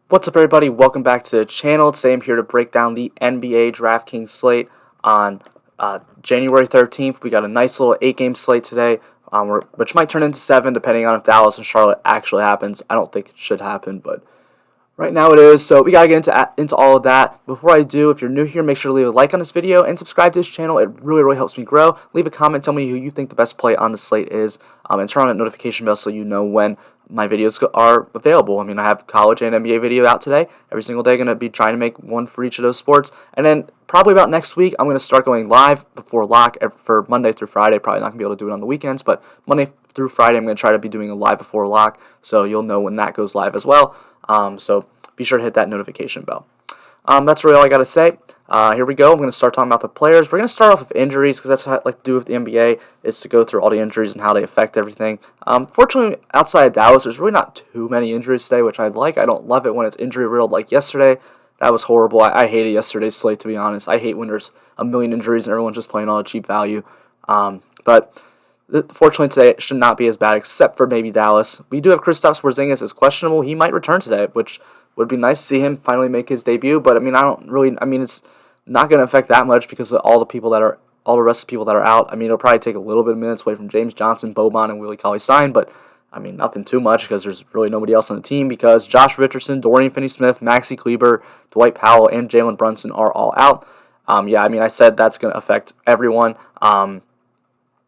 What's up, everybody? Welcome back to the channel. Today I'm here to break down the NBA Draftkings slate on January 13th. We got a nice little 8-game slate today, which might turn into 7 depending on if Dallas and Charlotte actually happens. I don't think it should happen, but right now it is, so we gotta get into all of that. Before I do, if you're new here, make sure to leave a like on this video and subscribe to this channel. It really helps me grow. Leave a comment, tell me who you think the best play on the slate is, and turn on that notification bell so you know when my videos are available. I mean, I have college and NBA video out today. Every single day, I'm going to be trying to make one for each of those sports. And then probably about next week, I'm going to start going live before lock for Monday through Friday. Probably not going to be able to do it on the weekends, but Monday through Friday, I'm going to try to be doing a live before lock, so you'll know when that goes live as well. So be sure to hit that notification bell. That's really all I got to say. Here we go. I'm going to start talking about the players. We're going to start off with injuries because that's what I like to do with the NBA, is to go through all the injuries and how they affect everything. Fortunately, outside of Dallas, there's really not too many injuries today, which I like. I don't love it when it's injury-riddled like yesterday. That was horrible. I hated yesterday's slate, to be honest. I hate when there's a million injuries and everyone's just playing all the cheap value. But fortunately, today it should not be as bad, except for maybe Dallas. We do have Kristaps Porzingis is questionable. He might return today, which would be nice to see him finally make his debut. But I mean, it's not going to affect that much because of all the rest of the people that are out. I mean, it'll probably take a little bit of minutes away from James Johnson, Boban, and Willie Cauley-Stein, but I mean, nothing too much because there's really nobody else on the team because Josh Richardson, Dorian Finney-Smith, Maxi Kleber, Dwight Powell, and Jalen Brunson are all out. I said that's going to affect everyone.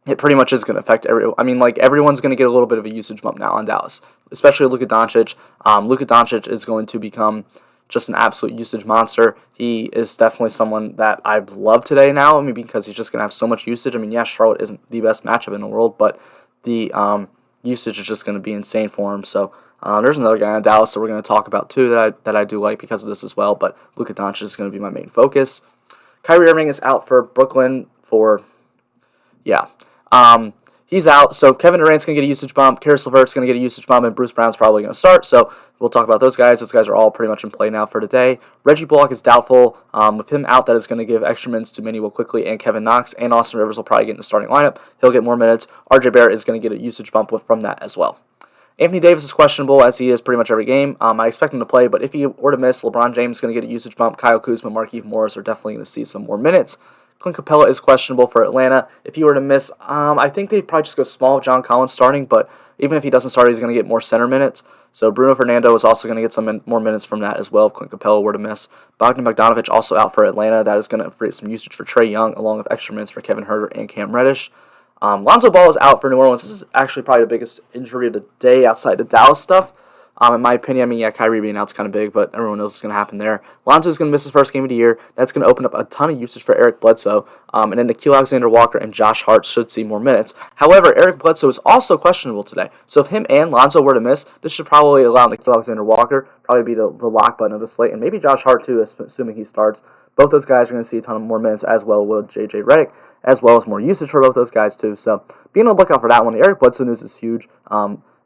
It pretty much is going to affect everyone's going to get a little bit of a usage bump now on Dallas, especially Luka Doncic. Luka Doncic is going to become just an absolute usage monster. He is definitely someone that I love today now, because he's just going to have so much usage. Charlotte isn't the best matchup in the world, but the usage is just going to be insane for him. So there's another guy on Dallas that we're going to talk about too that I do like because of this as well, but Luka Doncic is going to be my main focus. Kyrie Irving is out for Brooklyn he's out, so Kevin Durant's going to get a usage bump, Karis LeVert's going to get a usage bump, and Bruce Brown's probably going to start, so we'll talk about those guys. Those guys are all pretty much in play now for today. Reggie Bullock is doubtful. With him out, that is going to give extra minutes to Minnie Will quickly and Kevin Knox, and Austin Rivers will probably get in the starting lineup. He'll get more minutes. RJ Barrett is going to get a usage bump from that as well. Anthony Davis is questionable, as he is pretty much every game. I expect him to play, but if he were to miss, LeBron James is going to get a usage bump. Kyle Kuzma, Markieff Morris are definitely going to see some more minutes. Clint Capella is questionable for Atlanta. If he were to miss, I think they'd probably just go small with John Collins starting, but even if he doesn't start, he's going to get more center minutes. So Bruno Fernando is also going to get some more minutes from that as well if Clint Capella were to miss. Bogdan Bogdanovic also out for Atlanta. That is going to free up some usage for Trae Young, along with extra minutes for Kevin Huerter and Cam Reddish. Lonzo Ball is out for New Orleans. This is actually probably the biggest injury of the day outside the Dallas stuff. In my opinion, Kyrie being out is kind of big, but everyone knows what's going to happen there. Lonzo is going to miss his first game of the year. That's going to open up a ton of usage for Eric Bledsoe. And then Nickeil Alexander-Walker and Josh Hart should see more minutes. However, Eric Bledsoe is also questionable today. So if him and Lonzo were to miss, this should probably allow Nickeil Alexander-Walker probably be the lock button of the slate, and maybe Josh Hart too, assuming he starts. Both those guys are going to see a ton of more minutes, as well with J.J. Redick, as well as more usage for both those guys too. So be on the lookout for that one. The Eric Bledsoe news is huge.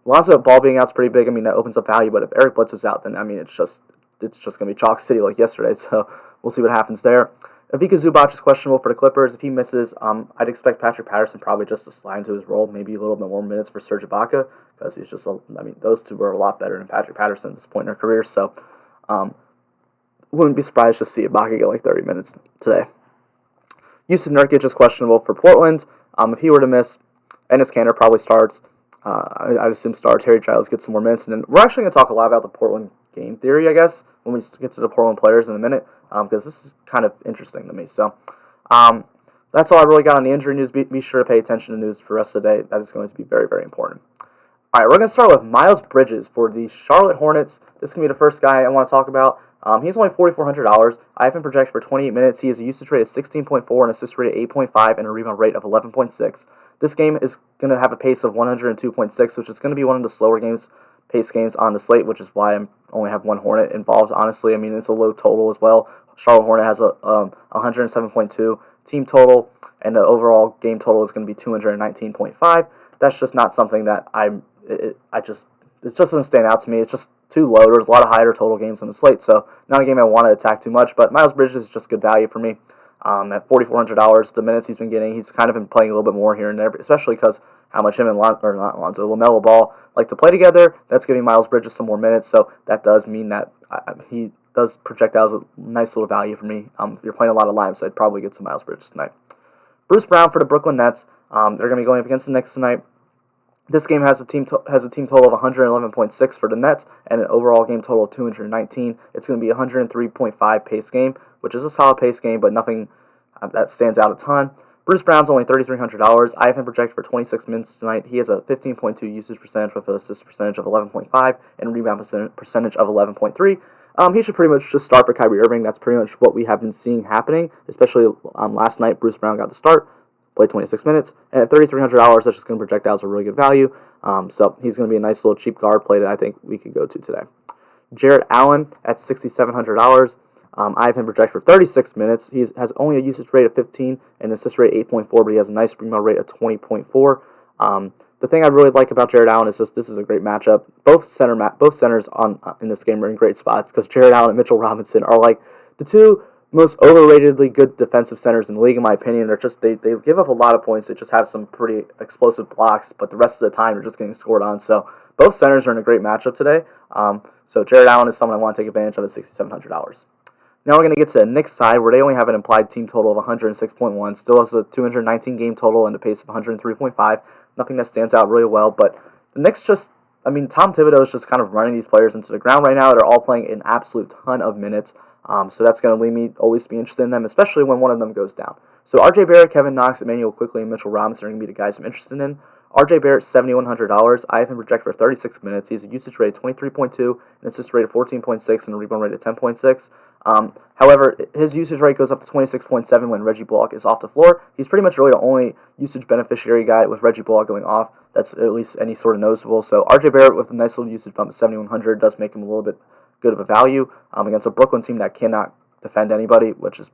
Lonzo Ball being out is pretty big. That opens up value. But if Eric Bledsoe's out, then it's just going to be chalk city like yesterday. So we'll see what happens there. Ivica Zubac is questionable for the Clippers. If he misses, I'd expect Patrick Patterson probably just to slide into his role, maybe a little bit more minutes for Serge Ibaka, because he's just those two are a lot better than Patrick Patterson at this point in their career. So wouldn't be surprised to see Ibaka get like 30 minutes today. Yusuf Nurkic is questionable for Portland. If he were to miss, Enes Kanter probably starts. I'd assume starts. Harry Giles gets some more minutes. And then we're actually going to talk a lot about the Portland game theory, I guess, when we get to the Portland players in a minute, because this is kind of interesting to me. So that's all I really got on the injury news. Be sure to pay attention to news for the rest of the day. That is going to be very, very important. All right, we're going to start with Miles Bridges for the Charlotte Hornets. This can be the first guy I want to talk about. He's only $4,400. I have him projected for 28 minutes. He has a usage rate of 16.4, an assist rate of 8.5, and a rebound rate of 11.6. This game is going to have a pace of 102.6, which is going to be one of the slower pace games on the slate, which is why I only have one Hornet involved, honestly. It's a low total as well. Charlotte Hornet has a 107.2 team total, and the overall game total is going to be 219.5. That's just not something that it just doesn't stand out to me. It's just too low. There's a lot of higher total games on the slate, so not a game I want to attack too much, but Miles Bridges is just good value for me. At $4,400, the minutes he's been getting, he's kind of been playing a little bit more here and there, especially because how much him and LaMelo Ball like to play together. That's giving Miles Bridges some more minutes, so that does mean that he does project out as a nice little value for me. If you're playing a lot of lines, so I'd probably get some Miles Bridges tonight. Bruce Brown for the Brooklyn Nets. They're going to be going up against the Knicks tonight. This game has a team total of 111.6 for the Nets and an overall game total of 219. It's going to be a 103.5 pace game, which is a solid pace game, but nothing that stands out a ton. Bruce Brown's only $3,300. I have him projected for 26 minutes tonight. He has a 15.2 usage percentage with an assist percentage of 11.5 and a rebound percentage of 11.3. He should pretty much just start for Kyrie Irving. That's pretty much what we have been seeing happening, especially last night. Bruce Brown got the start, played 26 minutes, and at $3,300, that's just going to project out as a really good value. So he's going to be a nice little cheap guard play that I think we could go to today. Jarrett Allen at $6,700. I have him projected for 36 minutes. He has only a usage rate of 15 and an assist rate 8.4, but he has a nice rebound rate of 20.4. The thing I really like about Jarrett Allen is just this is a great matchup. Both centers in this game are in great spots because Jarrett Allen and Mitchell Robinson are like the two most overratedly good defensive centers in the league, in my opinion. They're just they give up a lot of points. They just have some pretty explosive blocks, but the rest of the time they're just getting scored on. So both centers are in a great matchup today. So Jarrett Allen is someone I want to take advantage of at $6,700. Now we're going to get to the Knicks side, where they only have an implied team total of 106.1, still has a 219 game total and a pace of 103.5. Nothing that stands out really well, but the Knicks Tom Thibodeau is just kind of running these players into the ground right now. They're all playing an absolute ton of minutes, so that's going to lead me always be interested in them, especially when one of them goes down. So R.J. Barrett, Kevin Knox, Emmanuel Quickley, and Mitchell Robinson are going to be the guys I'm interested in. R.J. Barrett, $7,100. I have him projected for 36 minutes. He has a usage rate of 23.2, an assist rate of 14.6, and a rebound rate of 10.6. However, his usage rate goes up to 26.7 when Reggie Bullock is off the floor. He's pretty much really the only usage beneficiary guy with Reggie Bullock going off that's at least any sort of noticeable. So R.J. Barrett with a nice little usage bump at 7,100 does make him a little bit good of a value against a Brooklyn team that cannot defend anybody, which is,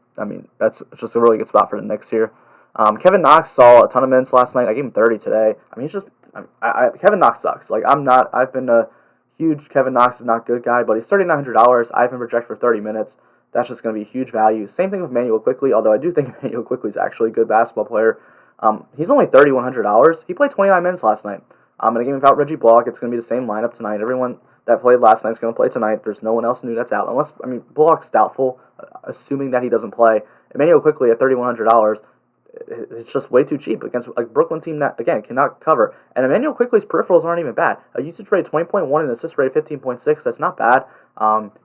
that's just a really good spot for the Knicks here. Kevin Knox saw a ton of minutes last night. I gave him 30 today. Kevin Knox sucks. I've been a huge Kevin Knox is not good guy, but he's $3,900. I have him projected for 30 minutes. That's just going to be a huge value. Same thing with Emmanuel Quickley, although I do think Emmanuel Quickley is actually a good basketball player. He's only $3,100. He played 29 minutes last night. I'm going to give him out Reggie Bullock. It's going to be the same lineup tonight. Everyone that played last night is going to play tonight. There's no one else new that's out. Bullock's doubtful, assuming that he doesn't play. Emmanuel Quickley at $3,100. It's just way too cheap against a Brooklyn team that, again, cannot cover. And Emmanuel Quickley's peripherals aren't even bad. A usage rate of 20.1 and an assist rate of 15.6, that's not bad.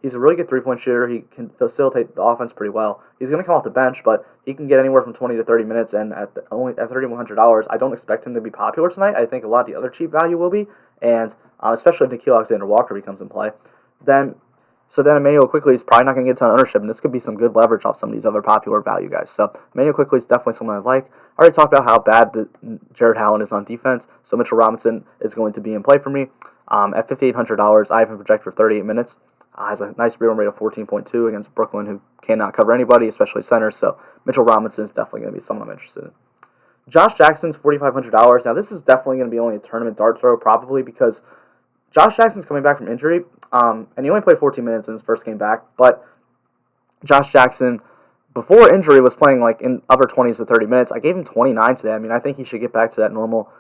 He's a really good three-point shooter. He can facilitate the offense pretty well. He's going to come off the bench, but he can get anywhere from 20 to 30 minutes, and at $3,100, I don't expect him to be popular tonight. I think a lot of the other cheap value will be, and especially if Nickeil Alexander-Walker becomes in play. So then Emmanuel Quickley is probably not going to get a ton of ownership, and this could be some good leverage off some of these other popular value guys. So Emmanuel Quickley is definitely someone I like. I already talked about how bad Jarrett Allen is on defense, so Mitchell Robinson is going to be in play for me. At $5,800, I have him projected for 38 minutes. Has a nice rebound rate of 14.2 against Brooklyn, who cannot cover anybody, especially centers, so Mitchell Robinson is definitely going to be someone I'm interested in. Josh Jackson's $4,500. Now, this is definitely going to be only a tournament dart throw, probably, because Josh Jackson's coming back from injury, and he only played 14 minutes in his first game back, but Josh Jackson, before injury, was playing in upper 20s to 30 minutes. I gave him 29 today. I think he should get back to that normal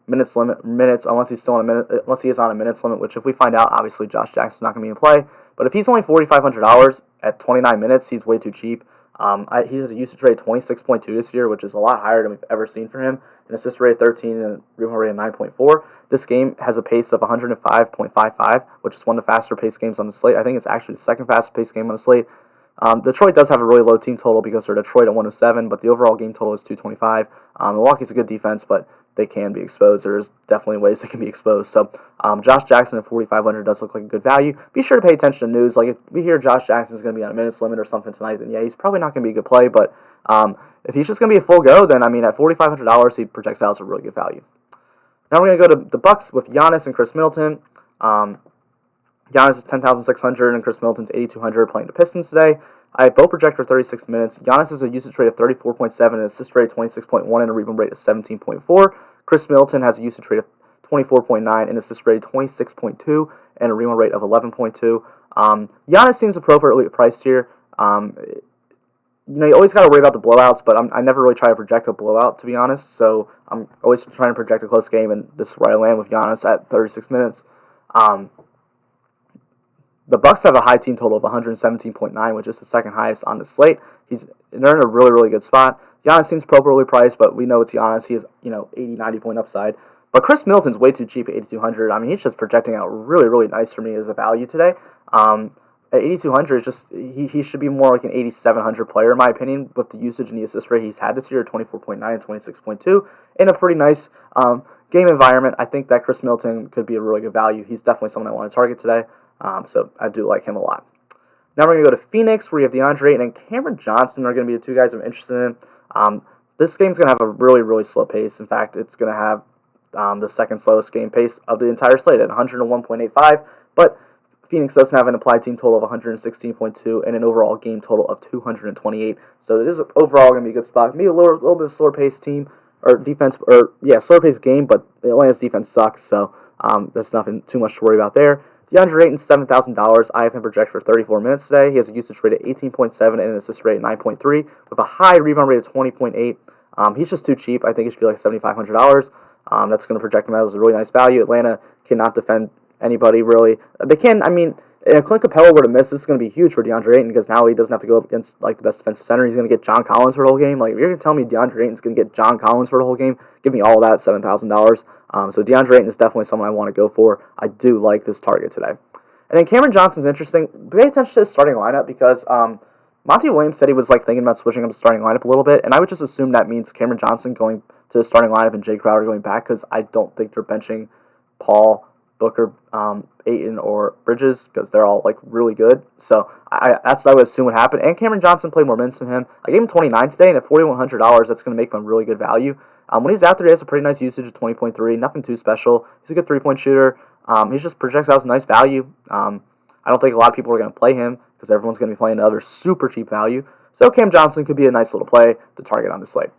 minutes unless he's still unless he is on a minutes limit, which if we find out, obviously Josh Jackson's not going to be in play. But if he's only $4,500 at 29 minutes, he's way too cheap. He has a usage rate of 26.2 this year, which is a lot higher than we've ever seen from him. An assist rate of 13 and a rebound rate of 9.4. This game has a pace of 105.55, which is one of the faster paced games on the slate. I think it's actually the second fastest paced game on the slate. Detroit does have a really low team total because they're Detroit at 107, but the overall game total is 225. Milwaukee's a good defense, but they can be exposed. There's definitely ways they can be exposed. So Josh Jackson at $4,500 does look like a good value. Be sure to pay attention to news. If we hear Josh Jackson's going to be on a minutes limit or something tonight, then yeah, he's probably not going to be a good play. But if he's just going to be a full go, then at $4,500, he projects out as a really good value. Now we're going to go to the Bucks with Giannis and Chris Middleton. Giannis is $10,600 and Chris Middleton's $8,200 playing the Pistons today. I have both projected for 36 minutes. Giannis has a usage rate of 34.7, an assist rate of 26.1, and a rebound rate of 17.4. Chris Middleton has a usage rate of 24.9, an assist rate of 26.2, and a rebound rate of 11.2. Giannis seems appropriately priced here. you always got to worry about the blowouts, but I never really try to project a blowout, to be honest. So I'm always trying to project a close game, and this is where I land with Giannis at 36 minutes. Um, the Bucks have a high team total of 117.9, which is the second highest on the slate. They're in a really, really good spot. Giannis seems appropriately priced, but we know it's Giannis. He has 80, 90 point upside. But Chris Middleton's way too cheap at 8,200. I mean, he's just projecting out really, really nice for me as a value today. At 8,200, it's just he should be more like an 8,700 player, in my opinion, with the usage and the assist rate he's had this year, 24.9 and 26.2, in a pretty nice game environment. I think that Chris Middleton could be a really good value. He's definitely someone I want to target today, so I do like him a lot. Now we're going to go to Phoenix, where you have DeAndre Ayton and Cameron Johnson are going to be the two guys I'm interested in. This game's going to have a really, really slow pace. In fact, it's going to have the second slowest game pace of the entire slate at 101.85, but Phoenix doesn't have an applied team total of 116.2 and an overall game total of 228. So it is overall going to be a good spot. Maybe a little bit of slower paced team or defense, slower paced game, but Atlanta's defense sucks, so there's nothing too much to worry about there. DeAndre Ayton, $7,000. I have him projected for 34 minutes today. He has a usage rate of 18.7 and an assist rate of 9.3 with a high rebound rate of 20.8. He's just too cheap. I think it should be like $7,500. That's going to project him out as a really nice value. Atlanta cannot defend anybody, really. They can, if Clint Capella were to miss, this is going to be huge for DeAndre Ayton because now he doesn't have to go up against like the best defensive center. He's going to get John Collins for the whole game. Like, if you're going to tell me DeAndre Ayton's going to get John Collins for the whole game, give me all that, $7,000. So DeAndre Ayton is definitely someone I want to go for. I do like this target today. And then Cameron Johnson's interesting. Pay attention to his starting lineup because Monty Williams said he was like thinking about switching up the starting lineup a little bit, and I would just assume that means Cameron Johnson going to the starting lineup and Jay Crowder going back because I don't think they're benching Paul, Booker, Ayton, or Bridges because they're all like really good. So that's what I would assume would happen. And Cameron Johnson played more minutes than him. I gave him 29 today, and at $4,100, that's going to make him a really good value. When he's out there, he has a pretty nice usage of 20.3. Nothing too special. He's a good three-point shooter. He just projects out as a nice value. I don't think a lot of people are going to play him because everyone's going to be playing another super cheap value. So Cam Johnson could be a nice little play to target on the slate.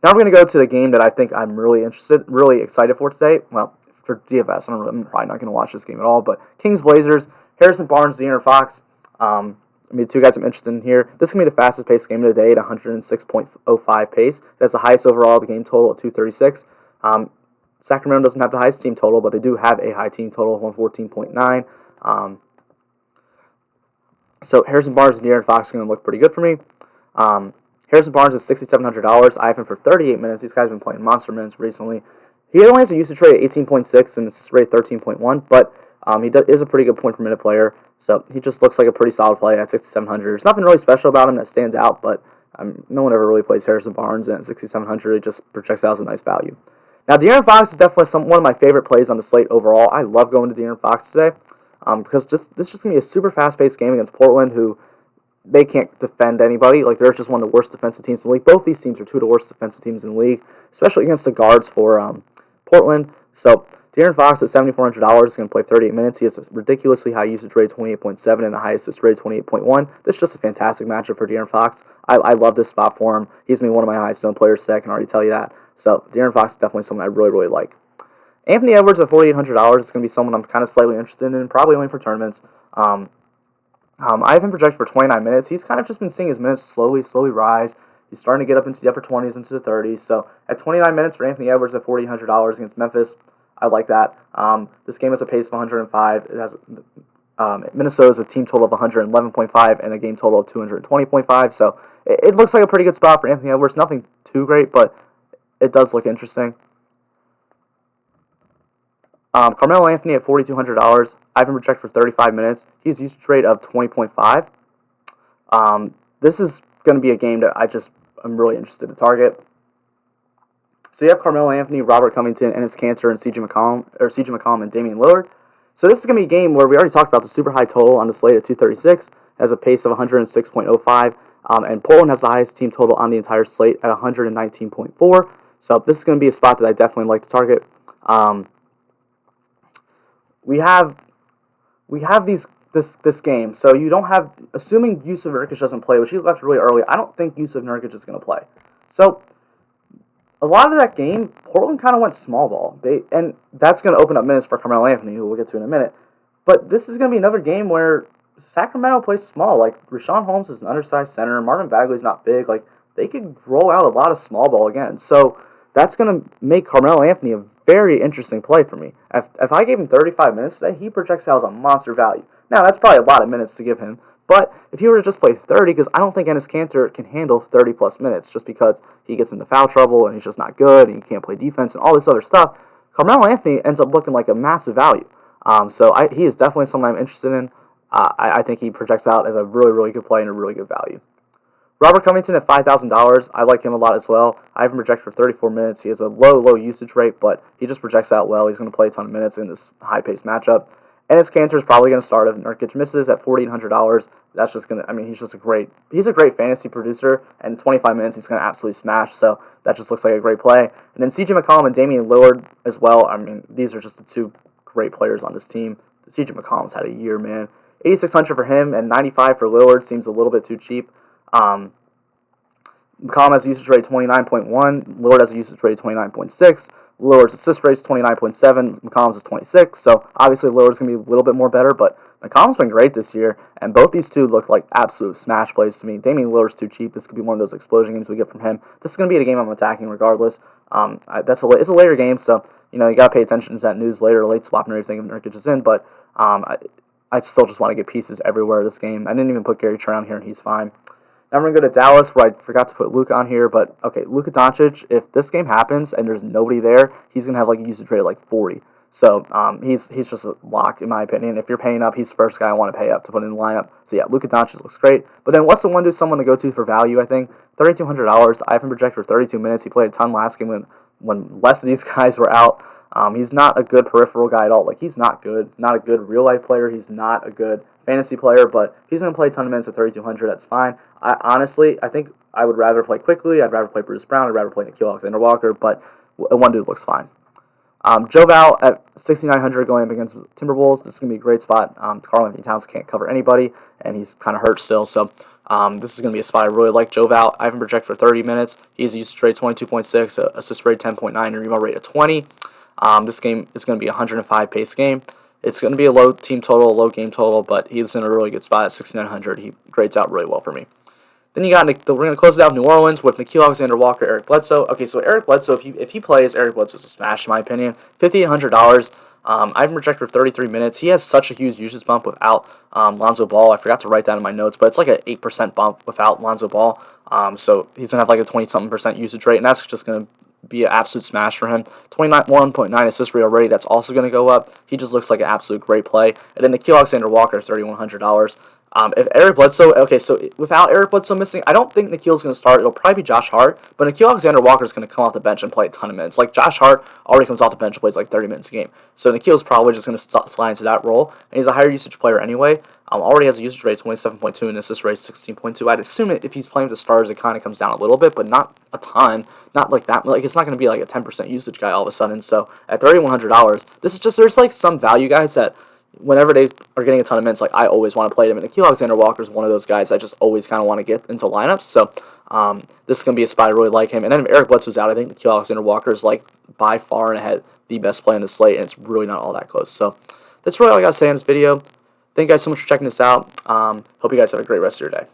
Now we're going to go to the game that I think I'm really excited for today. Well, for DFS, I'm probably not going to watch this game at all, but Kings Blazers, Harrison Barnes, De'Aaron Fox, two guys I'm interested in here. This is going to be the fastest paced game of the day at 106.05 pace. It has the highest overall game total at 236. Sacramento doesn't have the highest team total, but they do have a high team total of 114.9. So Harrison Barnes and De'Aaron Fox are going to look pretty good for me. Harrison Barnes is $6,700. I have him for 38 minutes. These guys have been playing monster minutes recently. He only has a usage rate of 18.6 and assist rate 13.1, but he is a pretty good point per minute player, so he just looks like a pretty solid play at 6,700. There's nothing really special about him that stands out, but no one ever really plays Harrison Barnes, and at 6,700, it just projects out as a nice value. Now, De'Aaron Fox is definitely one of my favorite plays on the slate overall. I love going to De'Aaron Fox today because this is just going to be a super fast-paced game against Portland, who they can't defend anybody. Like, they're just one of the worst defensive teams in the league. Both these teams are two of the worst defensive teams in the league, especially against the guards for Portland. So De'Aaron Fox at $7,400 is going to play 38 minutes. He has a ridiculously high usage rate of 28.7 and a high assist rate of 28.1. This is just a fantastic matchup for De'Aaron Fox. I love this spot for him. He's going to be one of my highest owned players today, I can already tell you that. So De'Aaron Fox is definitely someone I really, really like. Anthony Edwards at $4,800 is going to be someone I'm kind of slightly interested in, probably only for tournaments. I have him projected for 29 minutes. He's kind of just been seeing his minutes slowly rise. He's starting to get up into the upper 20s, into the 30s. So at 29 minutes for Anthony Edwards at $4,800 against Memphis, I like that. This game has a pace of 105. It has Minnesota's a team total of 111.5 and a game total of 220.5. So it looks like a pretty good spot for Anthony Edwards. Nothing too great, but it does look interesting. Carmelo Anthony at $4,200. I have him projected for 35 minutes. He has a usage rate of 20.5. This is going to be a game that I'm really interested to target. So you have Carmelo Anthony, Robert Covington, Enes Kanter, and CJ McCollum and Damian Lillard. So this is going to be a game where we already talked about the super high total on the slate at 236, has a pace of 106.05, and Portland has the highest team total on the entire slate at 119.4. So this is going to be a spot that I definitely like to target. We have this game. So you don't have, assuming Jusuf Nurkic doesn't play, which he left really early, I don't think Jusuf Nurkic is going to play. So a lot of that game, Portland kind of went small ball. And that's going to open up minutes for Carmelo Anthony, who we'll get to in a minute. But this is going to be another game where Sacramento plays small. Like, Richaun Holmes is an undersized center. Marvin Bagley's not big. Like, they could roll out a lot of small ball again. So that's going to make Carmelo Anthony a very interesting play for me. If I gave him 35 minutes today, he projects out as a monster value. Now, that's probably a lot of minutes to give him. But if he were to just play 30, because I don't think Enes Kanter can handle 30-plus minutes just because he gets into foul trouble and he's just not good and he can't play defense and all this other stuff, Carmelo Anthony ends up looking like a massive value. He is definitely someone I'm interested in. I think he projects out as a really, really good play and a really good value. Robert Covington at $5,000. I like him a lot as well. I have him projected for 34 minutes. He has a low usage rate, but he just projects out well. He's going to play a ton of minutes in this high-paced matchup. Enes Kanter is probably going to start if Nurkic misses at $4,800. That's just going to, he's a great fantasy producer, and 25 minutes he's going to absolutely smash, so that just looks like a great play. And then CJ McCollum and Damian Lillard as well. These are just the two great players on this team. CJ McCollum's had a year, man. $8,600 for him and $95 for Lillard seems a little bit too cheap. McCollum has a usage rate of 29.1. Lillard has a usage rate of 29.6. Lillard's assist rate is 29.7. McCollum's is 26. So obviously Lillard's going to be a little bit more better, but McCollum's been great this year, and both these two look like absolute smash plays to me. Damian Lillard's too cheap. This could be one of those explosion games we get from him. This is going to be a game I'm attacking regardless. It's a later game, so you got to pay attention to that news later, late swap and everything if Nurkic is in, but I still just want to get pieces everywhere this game. I didn't even put Gary Trent on here, and he's fine. Now we're going to go to Dallas, where I forgot to put Luka on here, but okay, Luka Doncic, if this game happens and there's nobody there, he's going to have like a usage rate of like 40. So he's just a lock, in my opinion. If you're paying up, he's the first guy I want to pay up to put in the lineup. So yeah, Luka Doncic looks great. But then what's the one dude someone to go to for value, I think? $3,200. I have him projected for 32 minutes. He played a ton last game when less of these guys were out. He's not a good peripheral guy at all. Like, he's not good. Not a good real-life player. He's not a good fantasy player, but if he's going to play a ton of minutes at 3,200, that's fine. I think I would rather play Quickly. I'd rather play Bruce Brown. I'd rather play Nickeil Alexander-Walker, but one dude looks fine. Joe Val at 6,900 going up against Timberwolves. This is going to be a great spot. Karl Anthony Towns can't cover anybody, and he's kind of hurt still, so this is going to be a spot I really like. Joe Val, I have him projected for 30 minutes. He has a usage rate 22.6, assist rate 10.9, and rebound rate of 20. This game is going to be a 105 pace game. It's going to be a low team total, low game total, but he's in a really good spot at 6,900. He grades out really well for me. Then we're going to close it out New Orleans with Nickeil Alexander-Walker, Eric Bledsoe. Okay, so Eric Bledsoe, if he plays, Eric Bledsoe's a smash in my opinion. $5,800. I have him projected for 33 minutes. He has such a huge usage bump without Lonzo Ball. I forgot to write that in my notes, but it's like an 8% bump without Lonzo Ball. So he's going to have like a 20-something% usage rate, and that's just going to be an absolute smash for him. 1.9 assist rate already. That's also going to go up. He just looks like an absolute great play. And then Nickeil Alexander-Walker, $3,100. If Eric Bledsoe, okay, so without Eric Bledsoe missing, I don't think Nickeil's going to start. It'll probably be Josh Hart, but Nickeil Alexander-Walker is going to come off the bench and play a ton of minutes. Like, Josh Hart already comes off the bench and plays like 30 minutes a game. So Nickeil's probably just going to slide into that role, and he's a higher usage player anyway. Already has a usage rate of 27.2 and assist rate 16.2. I'd assume if he's playing with the stars, it kind of comes down a little bit, but not a ton. Not like that. Like, it's not going to be like a 10% usage guy all of a sudden. So at $3,100, this is just, there's like some value guys that whenever they are getting a ton of minutes, like, I always want to play them. And Nickeil Alexander-Walker is one of those guys I just always kind of want to get into lineups. So this is going to be a spot I really like him. And then if Eric Bledsoe's out, I think Nickeil Alexander-Walker is like by far and ahead the best play on the slate, and it's really not all that close. So that's really all I got to say in this video. Thank you guys so much for checking this out. Hope you guys have a great rest of your day.